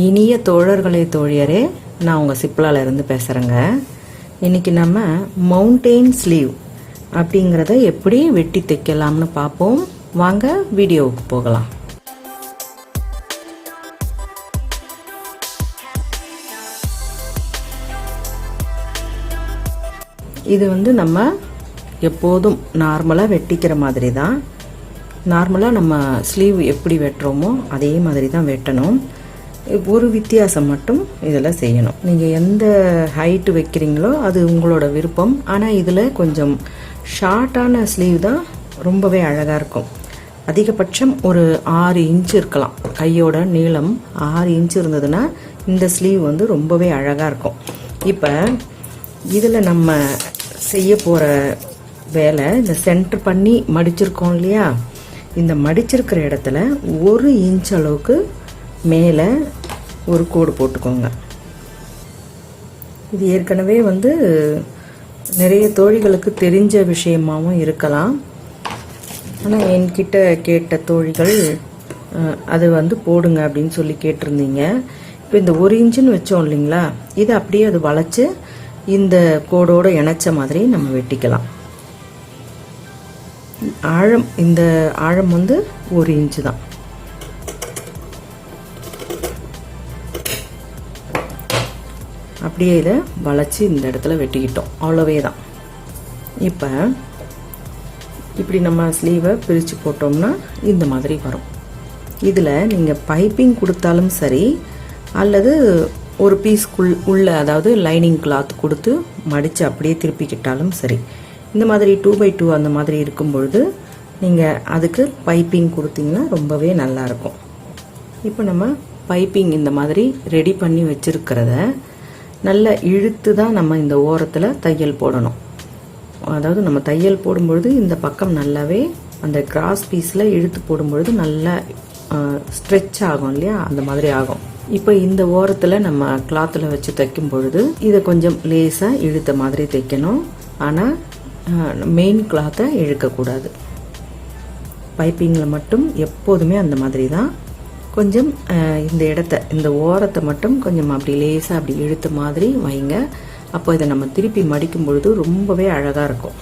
இனிய தோழர்களே தோழியரே, நான் உங்கள் சிப்லால இருந்து பேசுகிறேங்க. இன்றைக்கி நம்ம மவுண்டெயின் ஸ்லீவ் அப்படிங்கிறத எப்படி வெட்டி தைக்கலாம்னு பார்ப்போம். வாங்க வீடியோவுக்கு போகலாம். இது நம்ம எப்போதும் நார்மலாக வெட்டிக்கிற மாதிரி தான். நார்மலாக நம்ம ஸ்லீவ் எப்படி வெட்டுறோமோ அதே மாதிரி தான் வெட்டணும். ஒரு வித்தியாசம் மட்டும் இதில் செய்யணும். நீங்கள் எந்த ஹைட்டு வைக்கிறீங்களோ அது உங்களோட விருப்பம். ஆனால் இதில் கொஞ்சம் ஷார்ட்டான ஸ்லீவ் தான் ரொம்பவே அழகாக இருக்கும். அதிகபட்சம் ஒரு 6 இன்ச்சு இருக்கலாம். கையோட நீளம் 6 இன்ச்சு இருந்ததுன்னா இந்த ஸ்லீவ் ரொம்பவே அழகாக இருக்கும். இப்போ இதில் நம்ம செய்ய போகிற வேலை, இந்த சென்டர் பண்ணி மடிச்சிருக்கோம் இல்லையா, இந்த மடிச்சிருக்கிற இடத்துல 1 இன்ச் அளவுக்கு மேலே ஒரு கோடு போட்டுக்கோங்க. இது ஏற்கனவே நிறைய தோழிகளுக்கு தெரிஞ்ச விஷயமாகவும் இருக்கலாம். ஆனால் என்கிட்ட கேட்ட தோழிகள் அது போடுங்க அப்படின்னு சொல்லி கேட்டிருந்தீங்க. இப்போ இந்த 1 இன்ச்சுன்னு வச்சோம் இல்லைங்களா, இது அப்படியே அது வளைச்சு இந்த கோடோடு இணைச்ச மாதிரி நம்ம வெட்டிக்கலாம். ஆழம், இந்த ஆழம் 1 இன்ச்சு தான். அப்படியே இதை வளைச்சி இந்த இடத்துல வெட்டிக்கிட்டோம், அவ்வளோவே தான். இப்போ இப்படி நம்ம ஸ்லீவை பிரித்து போட்டோம்னா இந்த மாதிரி வரும். இதில் நீங்கள் பைப்பிங் கொடுத்தாலும் சரி, அல்லது ஒரு பீஸ்க்குள் உள்ள, அதாவது லைனிங் கிளாத் கொடுத்து மடித்து அப்படியே திருப்பிக்கிட்டாலும் சரி. இந்த மாதிரி 2x2 அந்த மாதிரி இருக்கும் பொழுது நீங்கள் அதுக்கு பைப்பிங் கொடுத்தீங்கன்னா ரொம்பவே நல்லாயிருக்கும். இப்போ நம்ம பைப்பிங் இந்த மாதிரி ரெடி பண்ணி வச்சுருக்கிறத நல்லா இழுத்து தான் நம்ம இந்த ஓரத்தில் தையல் போடணும். அதாவது நம்ம தையல் போடும்பொழுது இந்த பக்கம் நல்லாவே அந்த கிராஸ் பீஸில் இழுத்து போடும்பொழுது நல்லா ஸ்ட்ரெச் ஆகும் இல்லையா, அந்த மாதிரி ஆகும். இப்போ இந்த ஓரத்தில் நம்ம கிளாத்தில் வச்சு தைக்கும் பொழுது இதை கொஞ்சம் லேசாக இழுத்த மாதிரி தைக்கணும். ஆனால் மெயின் கிளாத்தை இழுக்கக்கூடாது. பைப்பிங்கில் மட்டும் எப்போதுமே அந்த மாதிரி தான். கொஞ்சம் இந்த இடத்த, இந்த ஓரத்தை மட்டும் கொஞ்சம் அப்படி லேசாக அப்படி இழுத்த மாதிரி வைங்க. அப்போ இதை நம்ம திருப்பி மடிக்கும் பொழுது ரொம்பவே அழகாக இருக்கும்.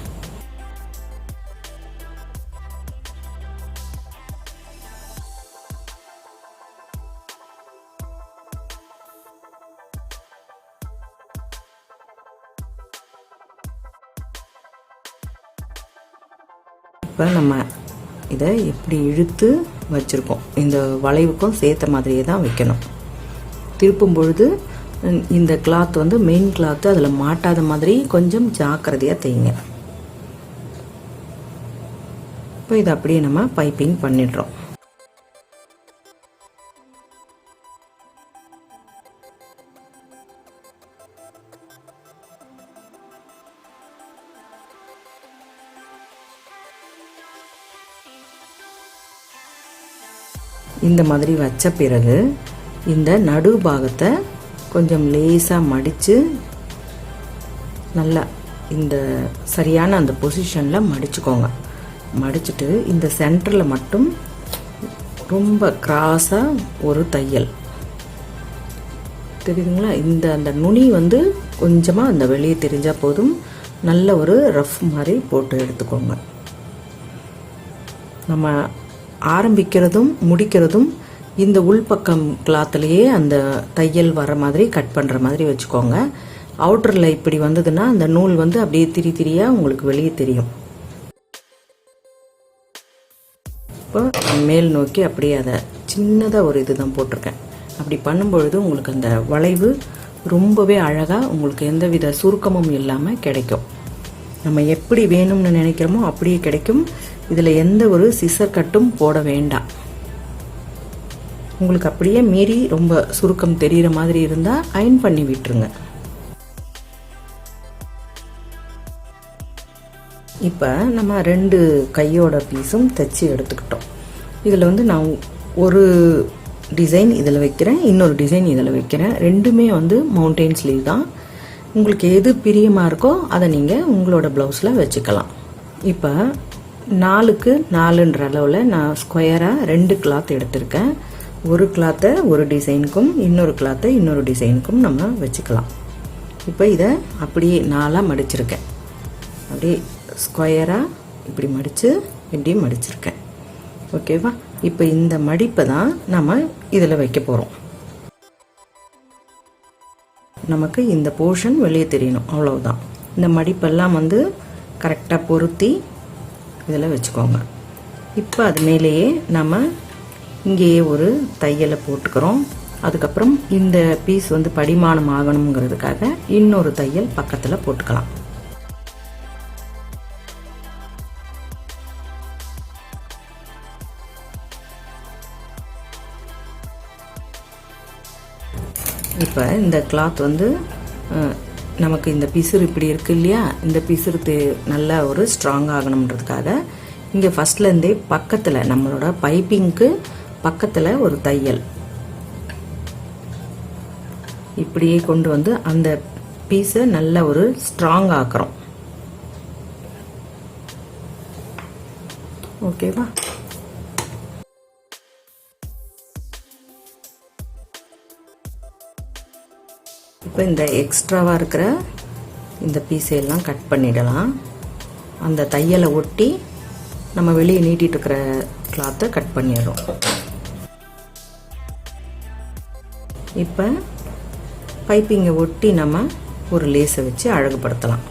இப்போ நம்ம இதை எப்படி இழுத்து வச்சுருக்கோம், இந்த வளைவுக்கும் சேர்த்த மாதிரியே தான் வைக்கணும். திருப்பும் பொழுது இந்த கிளாத் மெயின் கிளாத்து அதில் மாட்டாத மாதிரி கொஞ்சம் ஜாக்கிரதையாக தைங்க. இப்போ இதை அப்படியே நம்ம பைப்பிங் பண்ணிடுறோம். இந்த மாதிரி வச்ச பிறகு இந்த நடு பாகத்தை கொஞ்சம் லேசாக மடித்து நல்லா இந்த சரியான அந்த பொசிஷனில் மடிச்சுக்கோங்க. மடிச்சுட்டு இந்த சென்டரில் மட்டும் ரொம்ப கிராஸாக ஒரு தையல் தெரியுதுங்களா. இந்த அந்த நுனி கொஞ்சமாக அந்த வெளியே தெரிஞ்சால் போதும். நல்ல ஒரு ரஃப் மாதிரி போட்டு எடுத்துக்கோங்க. நம்ம ஆரம்பிக்கிறதும் முடிக்கிறதும் இந்த உள்பக்கம் கிளாத்துலேயே அந்த தையல் வர மாதிரி கட் பண்ணுற மாதிரி வச்சுக்கோங்க. அவுட்டரில் இப்படி வந்ததுன்னா அந்த நூல் அப்படியே திரி திரியாக உங்களுக்கு வெளியே தெரியும். இப்போ மேல் நோக்கி அப்படியே அதை சின்னதாக ஒரு இது தான் போட்டிருக்கேன். அப்படி பண்ணும்பொழுது உங்களுக்கு அந்த வளைவு ரொம்பவே அழகாக, உங்களுக்கு எந்தவித சுருக்கமும் இல்லாமல் கிடைக்கும். நம்ம எப்படி வேணும்னு நினைக்கிறோமோ அப்படியே கிடைக்கும். இதில் எந்த ஒரு சிசர் கட்டும் போட வேண்டாம். உங்களுக்கு அப்படியே மீறி ரொம்ப சுருக்கம் தெரிகிற மாதிரி இருந்தால் அயன் பண்ணி விட்டுருங்க. இப்போ நம்ம 2 கையோட பீஸும் தைச்சி எடுத்துக்கிட்டோம். இதில் நான் ஒரு டிசைன் இதில் வைக்கிறேன், இன்னொரு டிசைன் இதில் வைக்கிறேன். ரெண்டுமே மவுண்டெயின் ஸ்லீவ் தான். உங்களுக்கு எது பிரியமாக இருக்கோ அதை நீங்கள் உங்களோட ப்ளவுஸில் வச்சுக்கலாம். இப்போ 4x4 அளவில் நான் ஸ்கொயராக 2 கிளாத் எடுத்திருக்கேன். ஒரு கிளாத்தை ஒரு டிசைனுக்கும் இன்னொரு கிளாத்தை இன்னொரு டிசைனுக்கும் நம்ம வச்சுக்கலாம். இப்போ இதை அப்படியே 4ஆக மடிச்சிருக்கேன். அப்படியே ஸ்கொயராக இப்படி மடித்து இப்படி மடிச்சிருக்கேன். ஓகேவா? இப்போ இந்த மடிப்பை தான் நம்ம இதில் வைக்க போகிறோம். நமக்கு இந்த போர்ஷன் வெளியே தெரியணும், அவ்வளவுதான். இந்த மடிப்பெல்லாம் வந்து கரெக்டாக பொருத்தி இதில் வச்சுக்கோங்க. இப்போ அது மேலேயே நம்ம இங்கேயே ஒரு தையலை போட்டுக்கிறோம். அதுக்கப்புறம் இந்த பீஸ் வந்து படிமானம் ஆகணுங்கிறதுக்காக இன்னொரு தையல் பக்கத்தில் போட்டுக்கலாம். இப்போ இந்த கிளாத் வந்து நமக்கு இந்த பிசுறு இப்படி இருக்கு இல்லையா, இந்த பிசுறு நல்லா ஒரு ஸ்ட்ராங் ஆகணுன்றதுக்காக இங்கே ஃபஸ்ட்லேருந்தே பக்கத்தில் நம்மளோட பைப்பிங்க்கு பக்கத்தில் ஒரு தையல் இப்படியே கொண்டு வந்து அந்த பீஸை நல்ல ஒரு ஸ்ட்ராங் ஆக்குறோம். ஓகேவா? இப்போ இந்த எக்ஸ்ட்ராவாக இருக்கிற இந்த பீஸையெல்லாம் கட் பண்ணிடலாம். அந்த தையலை ஒட்டி நம்ம வெளியே நீட்டிட்டு இருக்கிற கிளாத்தை கட் பண்ணிடுறோம். இப்போ பைப்பிங்கை ஒட்டி நம்ம ஒரு லேஸை வச்சு அழகுபடுத்தலாம்.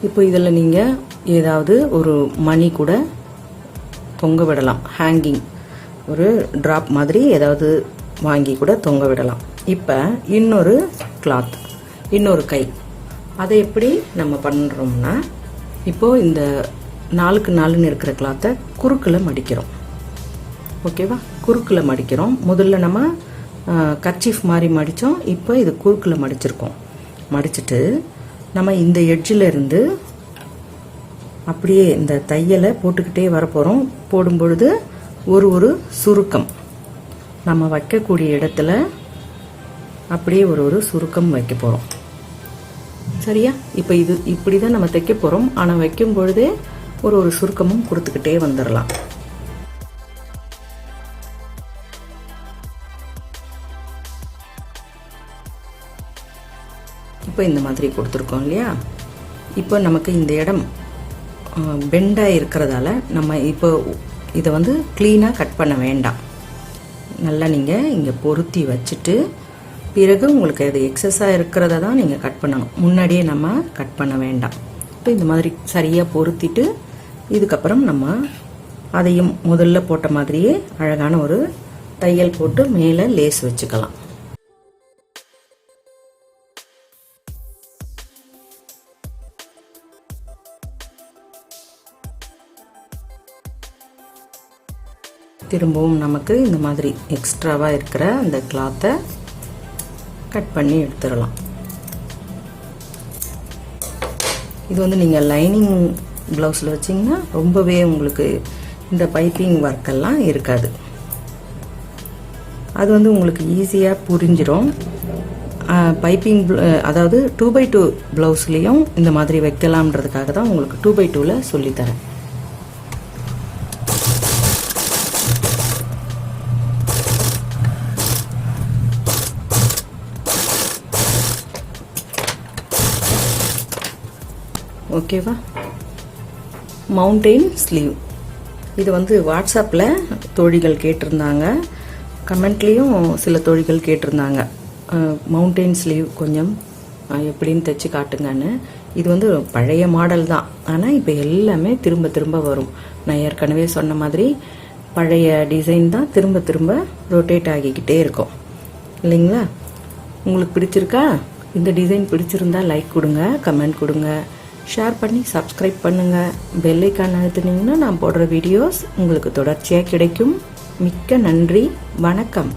இப்போ இதில் நீங்கள் ஏதாவது ஒரு மணி கூட தொங்க விடலாம். ஹேங்கிங் ஒரு ட்ராப் மாதிரி ஏதாவது வாங்கி கூட தொங்க விடலாம். இப்போ இன்னொரு கிளாத், இன்னொரு கை, அதை எப்படி நம்ம பண்ணுறோம்னா, இப்போது இந்த 4க்கு 4ன்னு இருக்கிற கிளாத்தை குறுக்கில் மடிக்கிறோம். ஓகேவா? குறுக்கில் மடிக்கிறோம். முதல்ல நம்ம கர்ச்சீஃப் மாதிரி மடித்தோம். இப்போ இது குறுக்கில் மடிச்சிருக்கோம். மடிச்சுட்டு நம்ம இந்த எட்ஜில் இருந்து அப்படியே இந்த தையலை போட்டுக்கிட்டே வரப்போகிறோம். போடும்பொழுது ஒரு சுருக்கம் நம்ம வைக்கக்கூடிய இடத்துல அப்படியே ஒரு சுருக்கம் வைக்க போகிறோம். சரியா? இப்போ இது இப்படி தான் நம்ம தைக்க போகிறோம். ஆனால் வைக்கும் பொழுதே ஒரு சுருக்கமும் கொடுத்துக்கிட்டே வந்துடலாம். இப்போ இந்த மாதிரி கொடுத்துருக்கோம் இல்லையா? இப்போ நமக்கு இந்த இடம் பெண்டாக இருக்கிறதால நம்ம இப்போ இதை வந்து க்ளீனாக கட் பண்ண வேண்டாம். நல்லா நீங்கள் இங்கே பொருத்தி வச்சுட்டு பிறகு உங்களுக்கு அது எக்ஸஸாக இருக்கிறத தான் நீங்கள் கட் பண்ணணும். முன்னாடியே நம்ம கட் பண்ண வேண்டாம். இப்போ இந்த மாதிரி சரியாக பொருத்திட்டு இதுக்கப்புறம் நம்ம அதையும் முதல்ல போட்ட மாதிரியே அழகான ஒரு தையல் போட்டு மேலே லேஸ் வச்சுக்கலாம். திரும்பவும் நமக்கு இந்த மாதிரி எக்ஸ்ட்ராவாக இருக்கிற அந்த கிளாத்தை கட் பண்ணி எடுத்துடலாம். இது வந்து நீங்கள் லைனிங் ப்ளவுஸில் வச்சிங்கன்னா ரொம்பவே உங்களுக்கு இந்த பைப்பிங் ஒர்க்கெல்லாம் இருக்காது. அது வந்து உங்களுக்கு ஈஸியாக புரிஞ்சிடும். பைப்பிங் அதாவது 2x2 ப்ளவுஸ்லேயும் இந்த மாதிரி வைக்கலாம்ன்றதுக்காக தான் உங்களுக்கு 2x2ல சொல்லித்தரேன். ஓகேவா? மவுண்டெயின் ஸ்லீவ் இது வந்து வாட்ஸ்அப்பில் தோழிகள் கேட்டிருந்தாங்க, கமெண்ட்லேயும் சில தோழிகள் கேட்டிருந்தாங்க மவுண்டெயின் ஸ்லீவ் கொஞ்சம் எப்படின்னு தைச்சி காட்டுங்கன்னு. இது வந்து பழைய மாடல் தான், ஆனால் இப்போ எல்லாமே திரும்ப திரும்ப வரும். நான் ஏற்கனவே சொன்ன மாதிரி பழைய டிசைன் தான் திரும்ப திரும்ப ரொட்டேட் ஆகிக்கிட்டே இருக்கும் இல்லைங்களா? உங்களுக்கு பிடிச்சிருக்கா? இந்த டிசைன் பிடிச்சிருந்தா லைக் கொடுங்க, கமெண்ட் கொடுங்க, ஷேர் பண்ணி சப்ஸ்கிரைப் பண்ணுங்கள். பெல் ஐக்கான் அழுத்துனீங்கன்னா நான் போடுற வீடியோஸ் உங்களுக்கு தொடர்ச்சியாக கிடைக்கும். மிக்க நன்றி. வணக்கம்.